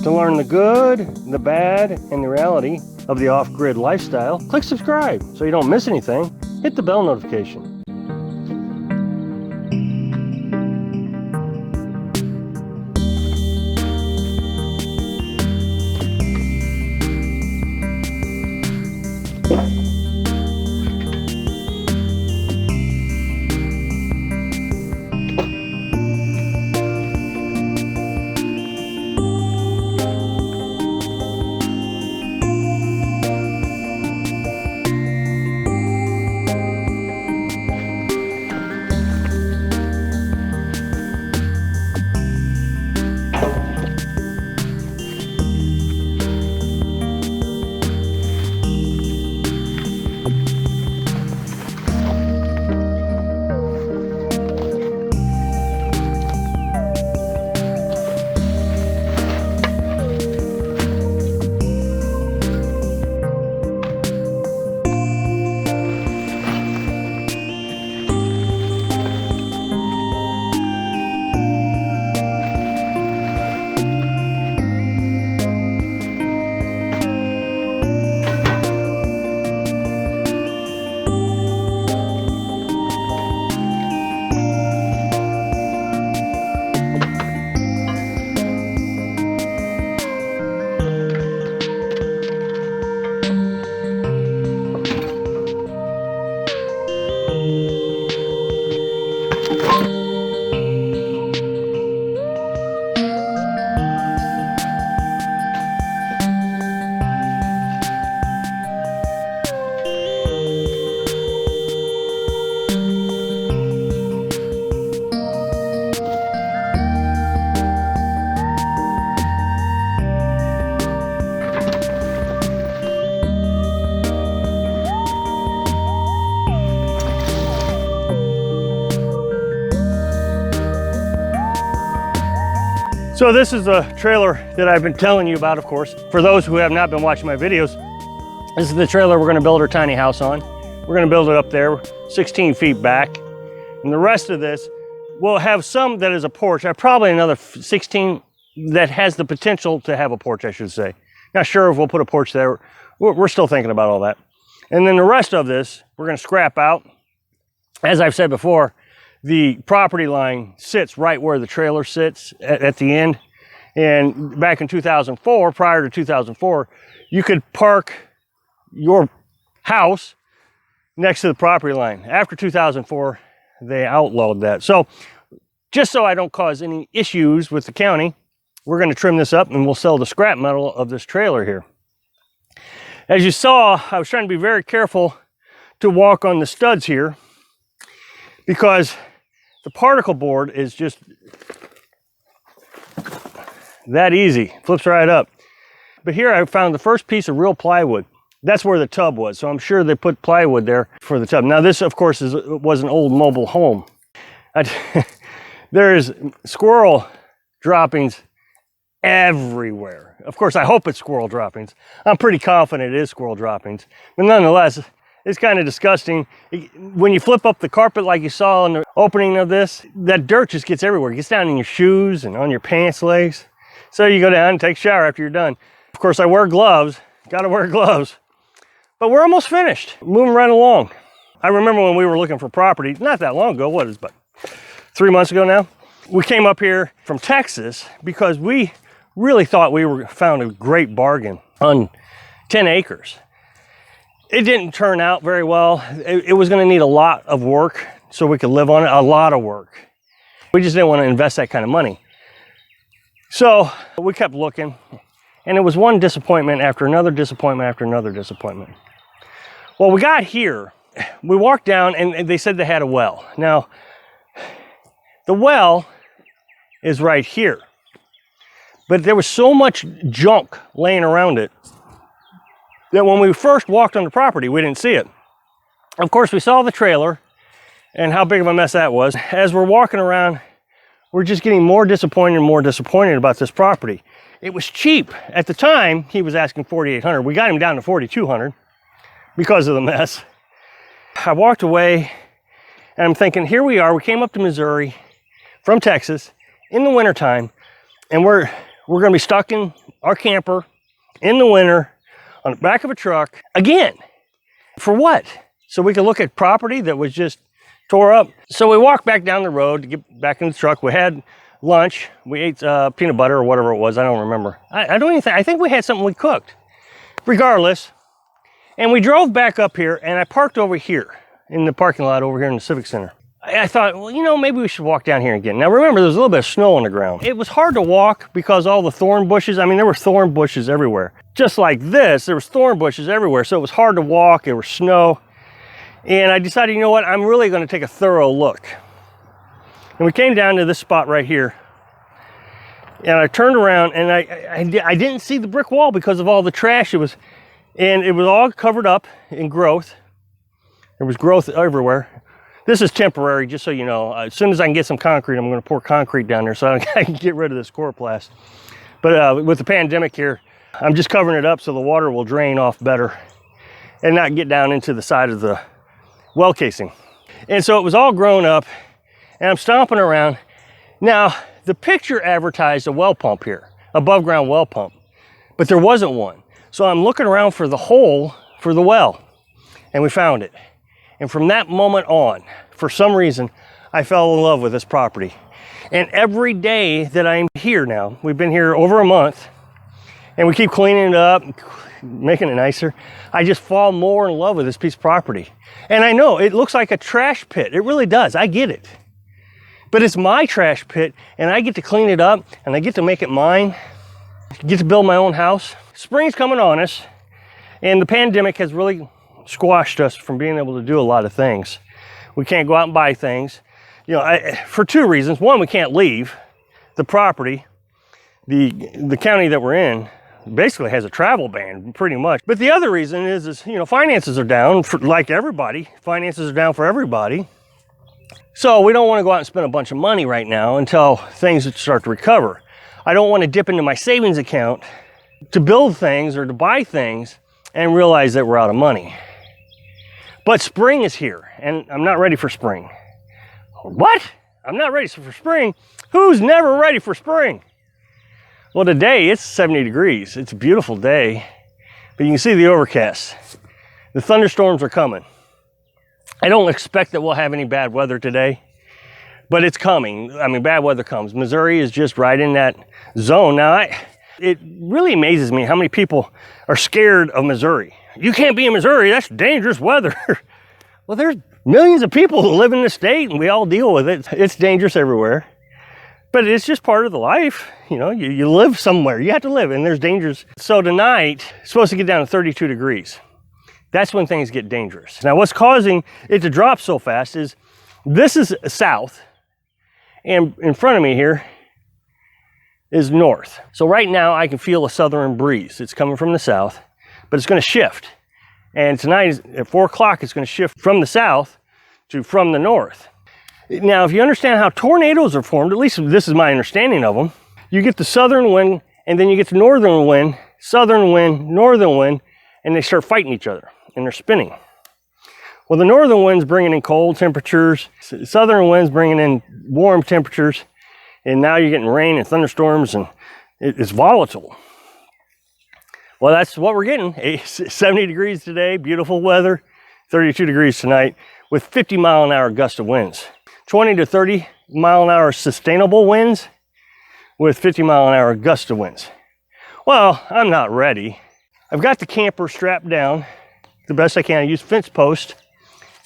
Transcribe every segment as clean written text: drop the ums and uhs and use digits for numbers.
To learn the good, the bad, and the reality of the off-grid lifestyle, click subscribe so you don't miss anything. Hit the bell notification. So this is the trailer that I've been telling you about, of course. For those who have not been watching my videos, this is the trailer we're gonna build our tiny house on. We're gonna build it up there, 16 feet back. And the rest of this, we'll have some that is a porch. I probably another 16 that has the potential to have a porch, I should say. Not sure if we'll put a porch there. We're still thinking about all that. And then the rest of this, we're gonna scrap out. As I've said before, the property line sits right where the trailer sits at the end. And back in 2004, prior to 2004, you could park your house next to the property line. After 2004, they outlawed that. So just so I don't cause any issues with the county, we're going to trim this up and we'll sell the scrap metal of this trailer here. As you saw, I was trying to be very careful to walk on the studs here because the particle board is just that easy, flips right up. But here I found the first piece of real plywood. That's where the tub was, so I'm sure they put plywood there for the tub. Now this, of course, was an old mobile home. There's squirrel droppings everywhere. Of course, I hope it's squirrel droppings. I'm pretty confident it is squirrel droppings. But nonetheless, it's kind of disgusting. When you flip up the carpet like you saw in the opening of this, that dirt just gets everywhere. It gets down in your shoes and on your pants legs. So you go down and take a shower after you're done. Of course, I wear gloves. Gotta wear gloves. But we're almost finished. Moving right along. I remember when we were looking for property, not that long ago, what is it, about 3 months ago now? We came up here from Texas because we really thought we found a great bargain on 10 acres. It didn't turn out very well. It was going to need a lot of work so we could live on it, a lot of work. We just didn't want to invest that kind of money. So we kept looking, and it was one disappointment after another disappointment after another disappointment. Well, we got here, we walked down, and they said they had a well. Now, the well is right here, but there was so much junk laying around it that when we first walked on the property, we didn't see it. Of course, we saw the trailer and how big of a mess that was. As we're walking around, we're just getting more disappointed and more disappointed about this property. It was cheap. At the time, he was asking $4,800. We got him down to $4,200 because of the mess. I walked away and I'm thinking, here we are. We came up to Missouri from Texas in the wintertime, and we're we're gonna be stuck in our camper in the winter on the back of a truck again. For what? So we could look at property that was just tore up. So we walked back down the road to get back in the truck. We had lunch. We ate peanut butter or whatever it was. I don't remember. I don't even think, I think we had something we cooked. Regardless. And we drove back up here and I parked over here in the parking lot over here in the Civic Center. I thought, well, you know, maybe we should walk down here again. Now remember, there's a little bit of snow on the ground. It was hard to walk because all the thorn bushes, I mean, there were thorn bushes everywhere. Just like this, there was thorn bushes everywhere. So it was hard to walk, there was snow. And I decided, you know what, I'm really gonna take a thorough look. And we came down to this spot right here. And I turned around and I didn't see the brick wall because of all the trash. It was all covered up in growth. There was growth everywhere. This is temporary, just so you know. As soon as I can get some concrete, I'm going to pour concrete down there so I can get rid of this coroplast. But with the pandemic here, I'm just covering it up so the water will drain off better and not get down into the side of the well casing. And so it was all grown up, and I'm stomping around. Now, the picture advertised a well pump here, above ground well pump, but there wasn't one. So I'm looking around for the hole for the well, and we found it. And from that moment on, for some reason, I fell in love with this property. And every day that I'm here now, we've been here over a month, and we keep cleaning it up, making it nicer. I just fall more in love with this piece of property. And I know it looks like a trash pit. It really does. I get it. But it's my trash pit, and I get to clean it up, and I get to make it mine. I get to build my own house. Spring's coming on us, and the pandemic has really squashed us from being able to do a lot of things. We can't go out and buy things. You know, for two reasons. One, we can't leave the property. The county that we're in basically has a travel ban, pretty much. But the other reason is you know, finances are down for like everybody. Finances are down for everybody. So we don't want to go out and spend a bunch of money right now until things start to recover. I don't want to dip into my savings account to build things or to buy things and realize that we're out of money. But spring is here, and I'm not ready for spring. What? I'm not ready for spring? Who's never ready for spring? Well, today it's 70 degrees. It's a beautiful day, but you can see the overcast. The thunderstorms are coming. I don't expect that we'll have any bad weather today, but it's coming. I mean, bad weather comes. Missouri is just right in that zone. Now, it really amazes me how many people are scared of Missouri. You can't be in Missouri, that's dangerous weather. Well, there's millions of people who live in the state and we all deal with it. It's dangerous everywhere. But it's just part of the life. You know, you live somewhere, you have to live, and there's dangers. So tonight, it's supposed to get down to 32 degrees. That's when things get dangerous. Now, what's causing it to drop so fast is this is south, and in front of me here is north. So right now I can feel a southern breeze. It's coming from the south, but it's going to shift. And tonight at 4 o'clock, it's going to shift from the south to from the north. Now, if you understand how tornadoes are formed, at least this is my understanding of them, you get the southern wind, and then you get the northern wind, southern wind, northern wind, and they start fighting each other, and they're spinning. Well, the northern wind's bringing in cold temperatures, southern wind's bringing in warm temperatures, and now you're getting rain and thunderstorms, and it's volatile. Well, that's what we're getting. 70 degrees today, beautiful weather, 32 degrees tonight, with 50-mile-an-hour gust of winds. 20 to 30 mile an hour sustainable winds with 50-mile-an-hour gust of winds. Well, I'm not ready. I've got the camper strapped down the best I can. I used fence post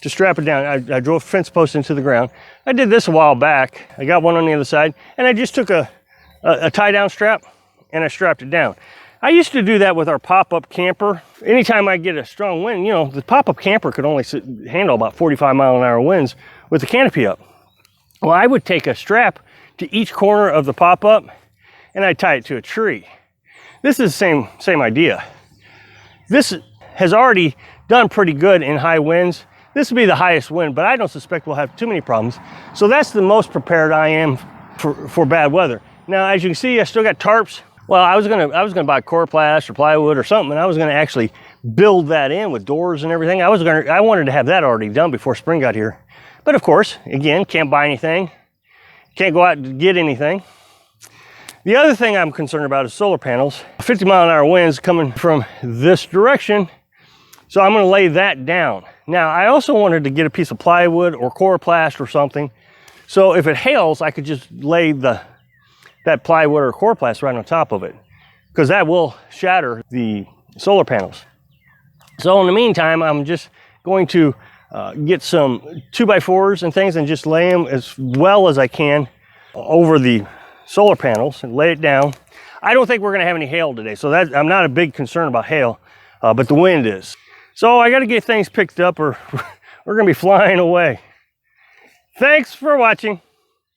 to strap it down. I drove fence post into the ground. I did this a while back. I got one on the other side, and I just took a tie-down strap and I strapped it down. I used to do that with our pop-up camper. Anytime I get a strong wind, you know, the pop-up camper could only handle about 45-mile-an-hour winds with the canopy up. Well, I would take a strap to each corner of the pop-up and I'd tie it to a tree. This is the same idea. This has already done pretty good in high winds. This will be the highest wind, but I don't suspect we'll have too many problems. So that's the most prepared I am for bad weather. Now, as you can see, I still got tarps. Well, I was gonna buy coroplast or plywood or something, and I was gonna actually build that in with doors and everything. I wanted to have that already done before spring got here. But of course, again, can't buy anything, can't go out and get anything. The other thing I'm concerned about is solar panels. 50-mile-an-hour winds coming from this direction, so I'm going to lay that down. Now, I also wanted to get a piece of plywood or coroplast or something, so if it hails, I could just lay that plywood or coroplast right on top of it, because that will shatter the solar panels. So in the meantime, I'm just going to get some 2x4s and things and just lay them as well as I can over the solar panels and lay it down. I don't think we're going to have any hail today, so I'm not a big concern about hail, but the wind is. So I got to get things picked up or we're going to be flying away. Thanks for watching.